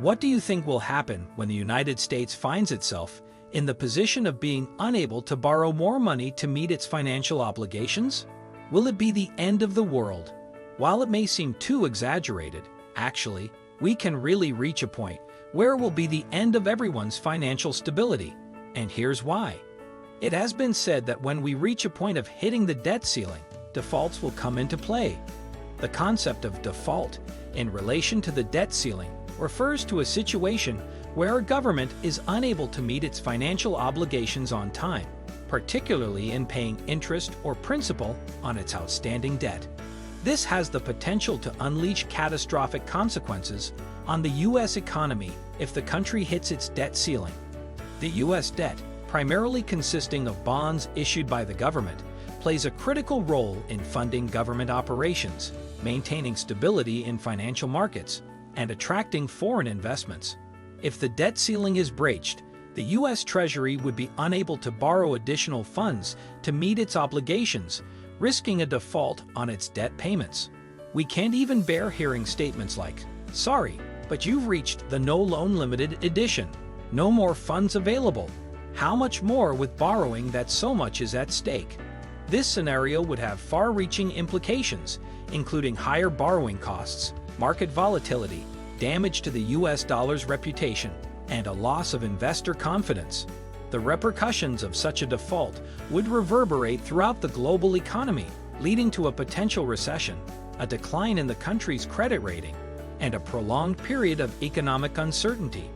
What do you think will happen when the United States finds itself in the position of being unable to borrow more money to meet its financial obligations? Will it be the end of the world? While it may seem too exaggerated, actually, we can really reach a point where it will be the end of everyone's financial stability. And here's why. It has been said that when we reach a point of hitting the debt ceiling, defaults will come into play. The concept of default in relation to the debt ceiling refers to a situation where a government is unable to meet its financial obligations on time, particularly in paying interest or principal on its outstanding debt. This has the potential to unleash catastrophic consequences on the U.S. economy if the country hits its debt ceiling. The U.S. debt, primarily consisting of bonds issued by the government, plays a critical role in funding government operations, maintaining stability in financial markets, and attracting foreign investments. If the debt ceiling is breached, the U.S. Treasury would be unable to borrow additional funds to meet its obligations, risking a default on its debt payments. We can't even bear hearing statements like, "Sorry, but you've reached the no loan limited edition. No more funds available." How much more with borrowing that so much is at stake? This scenario would have far-reaching implications, including higher borrowing costs, market volatility, damage to the U.S. dollar's reputation, and a loss of investor confidence. The repercussions of such a default would reverberate throughout the global economy, leading to a potential recession, a decline in the country's credit rating, and a prolonged period of economic uncertainty.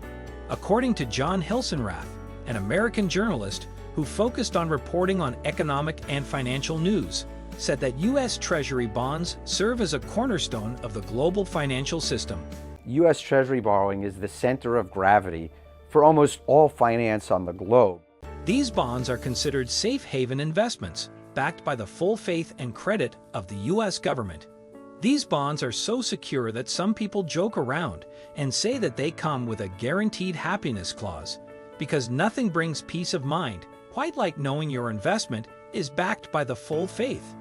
According to John Hilsenrath, an American journalist who focused on reporting on economic and financial news, said that U.S. Treasury bonds serve as a cornerstone of the global financial system. U.S. Treasury borrowing is the center of gravity for almost all finance on the globe. These bonds are considered safe haven investments, backed by the full faith and credit of the U.S. government. These bonds are so secure that some people joke around and say that they come with a guaranteed happiness clause, because nothing brings peace of mind quite like knowing your investment is backed by the full faith.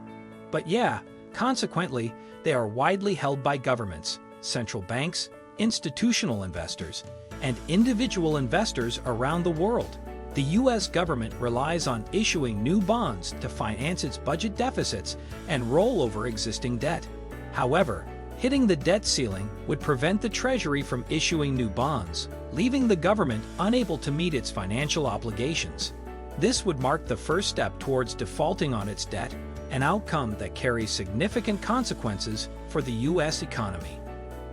But yeah, consequently, they are widely held by governments, central banks, institutional investors, and individual investors around the world. The U.S. government relies on issuing new bonds to finance its budget deficits and roll over existing debt. However, hitting the debt ceiling would prevent the Treasury from issuing new bonds, leaving the government unable to meet its financial obligations. This would mark the first step towards defaulting on its debt, an outcome that carries significant consequences for the U.S. economy.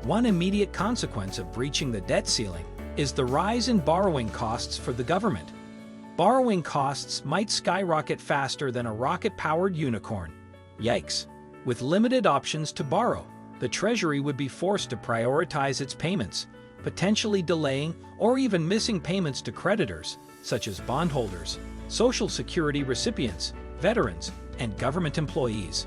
One immediate consequence of breaching the debt ceiling is the rise in borrowing costs for the government. Borrowing costs might skyrocket faster than a rocket-powered unicorn. Yikes! With limited options to borrow, the Treasury would be forced to prioritize its payments, potentially delaying or even missing payments to creditors, such as bondholders, Social Security recipients, veterans, and government employees.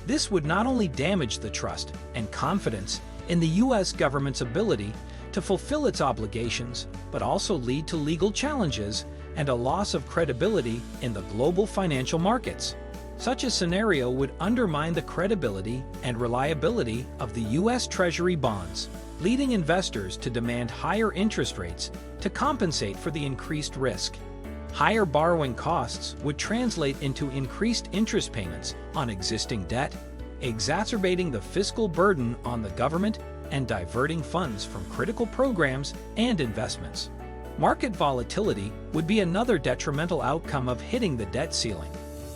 This would not only damage the trust and confidence in the U.S. government's ability to fulfill its obligations, but also lead to legal challenges and a loss of credibility in the global financial markets. Such a scenario would undermine the credibility and reliability of the U.S. Treasury bonds, leading investors to demand higher interest rates to compensate for the increased risk. Higher borrowing costs would translate into increased interest payments on existing debt, exacerbating the fiscal burden on the government and diverting funds from critical programs and investments. Market volatility would be another detrimental outcome of hitting the debt ceiling.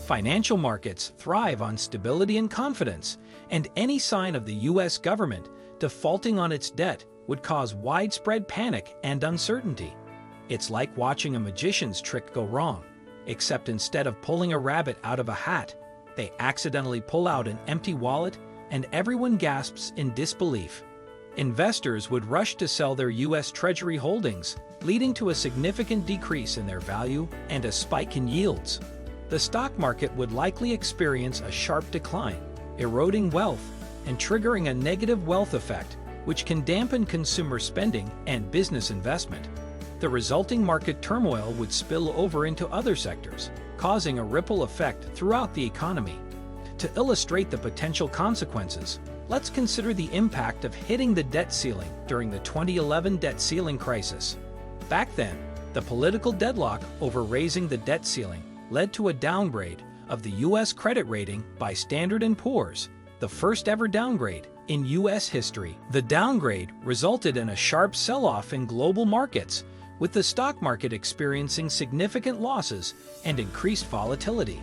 Financial markets thrive on stability and confidence, and any sign of the U.S. government defaulting on its debt would cause widespread panic and uncertainty. It's like watching a magician's trick go wrong, except instead of pulling a rabbit out of a hat, they accidentally pull out an empty wallet and everyone gasps in disbelief. Investors would rush to sell their U.S. Treasury holdings, leading to a significant decrease in their value and a spike in yields. The stock market would likely experience a sharp decline, eroding wealth and triggering a negative wealth effect, which can dampen consumer spending and business investment. The resulting market turmoil would spill over into other sectors, causing a ripple effect throughout the economy. To illustrate the potential consequences, let's consider the impact of hitting the debt ceiling during the 2011 debt ceiling crisis. Back then, the political deadlock over raising the debt ceiling led to a downgrade of the U.S. credit rating by Standard & Poor's, the first ever downgrade in U.S. history. The downgrade resulted in a sharp sell-off in global markets, with the stock market experiencing significant losses and increased volatility.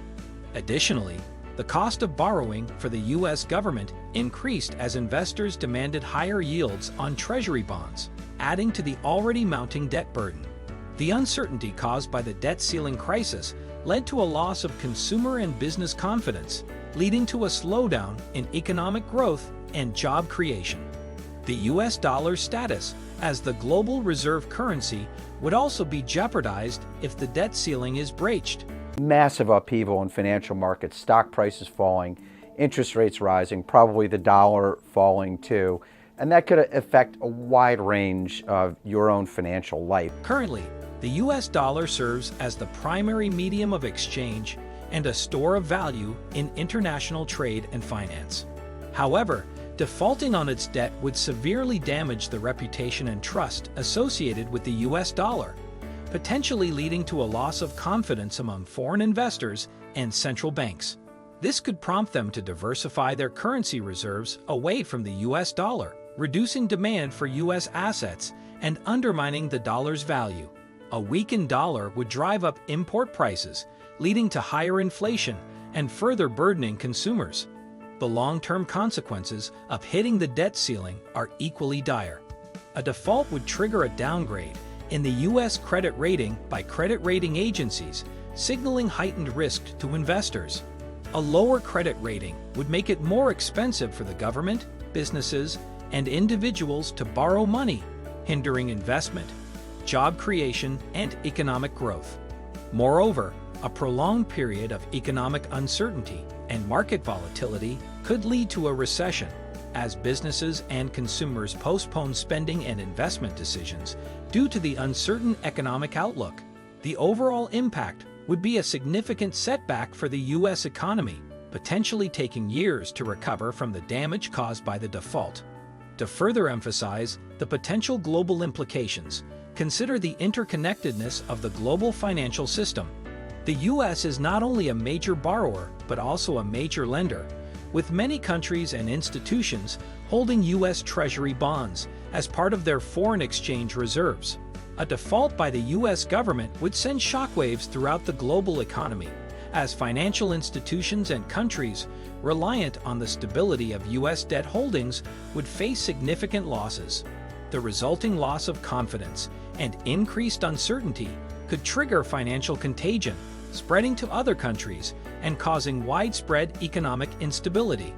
Additionally, the cost of borrowing for the U.S. government increased as investors demanded higher yields on Treasury bonds, adding to the already mounting debt burden. The uncertainty caused by the debt ceiling crisis led to a loss of consumer and business confidence, leading to a slowdown in economic growth and job creation. The U.S. dollar's status as the global reserve currency would also be jeopardized if the debt ceiling is breached. Massive upheaval in financial markets, stock prices falling, interest rates rising, probably the dollar falling too, and that could affect a wide range of your own financial life. Currently, the U.S. dollar serves as the primary medium of exchange and a store of value in international trade and finance. However, defaulting on its debt would severely damage the reputation and trust associated with the U.S. dollar, potentially leading to a loss of confidence among foreign investors and central banks. This could prompt them to diversify their currency reserves away from the U.S. dollar, reducing demand for U.S. assets and undermining the dollar's value. A weakened dollar would drive up import prices, leading to higher inflation and further burdening consumers. The long-term consequences of hitting the debt ceiling are equally dire. A default would trigger a downgrade in the U.S. credit rating by credit rating agencies, signaling heightened risk to investors. A lower credit rating would make it more expensive for the government, businesses, and individuals to borrow money, hindering investment, job creation, and economic growth. Moreover, a prolonged period of economic uncertainty and market volatility could lead to a recession, as businesses and consumers postpone spending and investment decisions due to the uncertain economic outlook. The overall impact would be a significant setback for the U.S. economy, potentially taking years to recover from the damage caused by the default. To further emphasize the potential global implications, consider the interconnectedness of the global financial system. The U.S. is not only a major borrower, but also a major lender, with many countries and institutions holding U.S. Treasury bonds as part of their foreign exchange reserves. A default by the U.S. government would send shockwaves throughout the global economy, as financial institutions and countries reliant on the stability of U.S. debt holdings would face significant losses. The resulting loss of confidence and increased uncertainty could trigger financial contagion, spreading to other countries and causing widespread economic instability.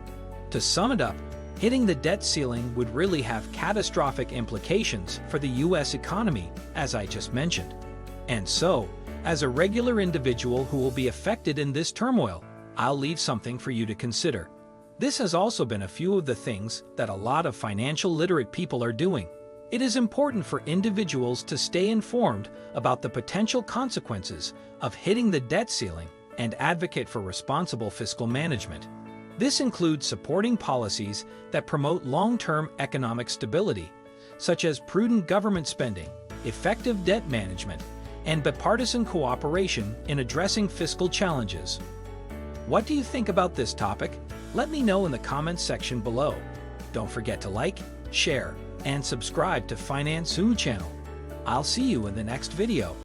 To sum it up, hitting the debt ceiling would really have catastrophic implications for the U.S. economy, as I just mentioned. And so, as a regular individual who will be affected in this turmoil, I'll leave something for you to consider. This has also been a few of the things that a lot of financial literate people are doing. It is important for individuals to stay informed about the potential consequences of hitting the debt ceiling and advocate for responsible fiscal management. This includes supporting policies that promote long-term economic stability, such as prudent government spending, effective debt management, and bipartisan cooperation in addressing fiscal challenges. What do you think about this topic? Let me know in the comments section below. Don't forget to like, share, and subscribe to Finance channel. I'll see you in the next video.